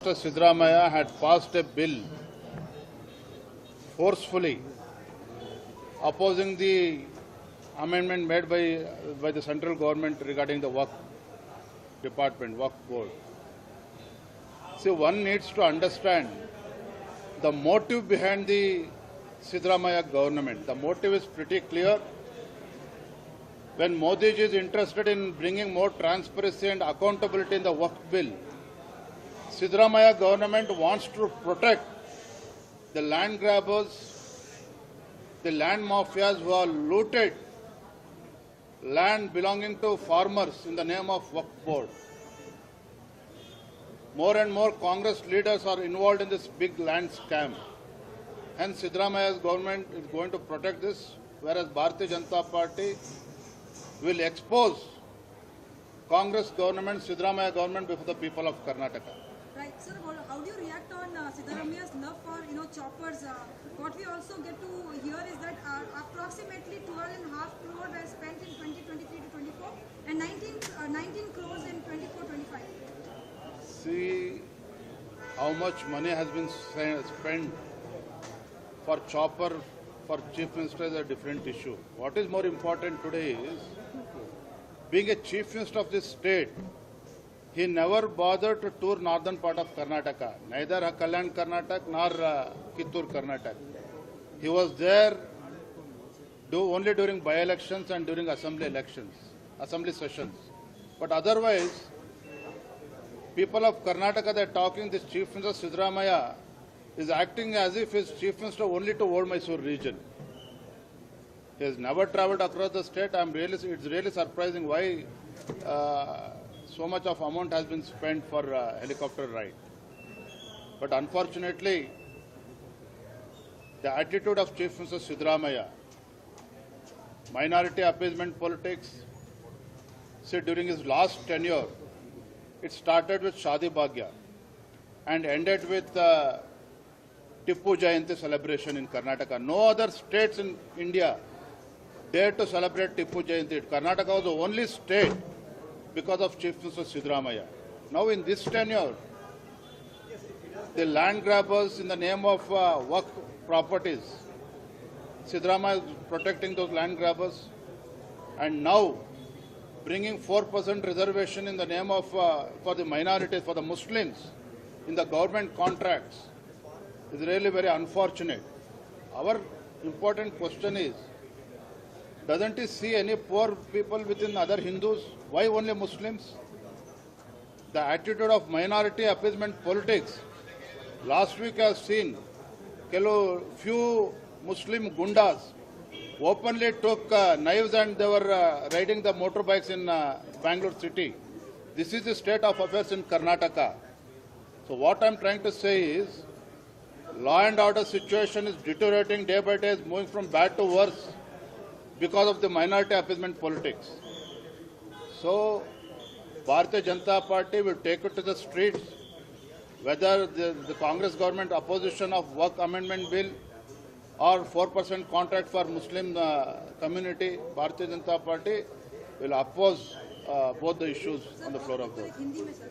Mr. Siddaramaiah had passed a bill forcefully opposing the amendment made by the central government regarding the work department, work board. See, one needs to understand the motive behind the Siddaramaiah government. The motive is pretty clear. When Modi is interested in bringing more transparency and accountability in the work bill, Siddaramaiah government wants to protect the land grabbers, the land mafias who are looted land belonging to farmers in the name of Waqf board. More and more Congress leaders are involved in this big land scam. Hence, Siddaramaiah's government is going to protect this, whereas Bharatiya Janata Party will expose Congress government, Siddaramaiah government before the people of Karnataka. Right, sir. How do you react on Siddaramaiah's love for choppers? What we also get to hear is that approximately 12.5 crore were spent in 2023 to 24, and 19 crores in 24-25. See how much money has been spent for chopper for chief minister is a different issue. What is more important today is, being a chief minister of this state, he never bothered to tour northern part of Karnataka, neither Kalyan Karnataka nor Kittur Karnataka. He was there only during by-elections and during assembly sessions. But otherwise, people of Karnataka, they are talking, this Chief Minister Siddaramaiah is acting as if he is Chief Minister only to Old Mysore region. He has never travelled across the state. It's really surprising why so much of amount has been spent for helicopter ride. But unfortunately, the attitude of Chief Minister Siddaramaiah, minority appeasement politics, see, during his last tenure, it started with Shadi Bhagya and ended with Tippu Jayanti celebration in Karnataka. No other states in India dared to celebrate Tippu Jayanti. Karnataka was the only state because of Chief Minister Siddaramaiah. Now in this tenure, the land grabbers in the name of work properties, Siddaramaiah is protecting those land grabbers, and now bringing 4% reservation in the name of for the minorities, for the Muslims in the government contracts is really very unfortunate. Our important question is, doesn't he see any poor people within other Hindus? Why only Muslims? The attitude of minority appeasement politics. Last week I have seen few Muslim gundas openly took knives and they were riding the motorbikes in Bangalore city. This is the state of affairs in Karnataka. So what I am trying to say is, law and order situation is deteriorating day by day, moving from bad to worse because of the minority appeasement politics. So, Bharatiya Janata Party will take it to the streets, whether the Congress government opposition of work amendment bill or 4% contract for Muslim community, Bharatiya Janata Party will oppose both the issues on the floor of the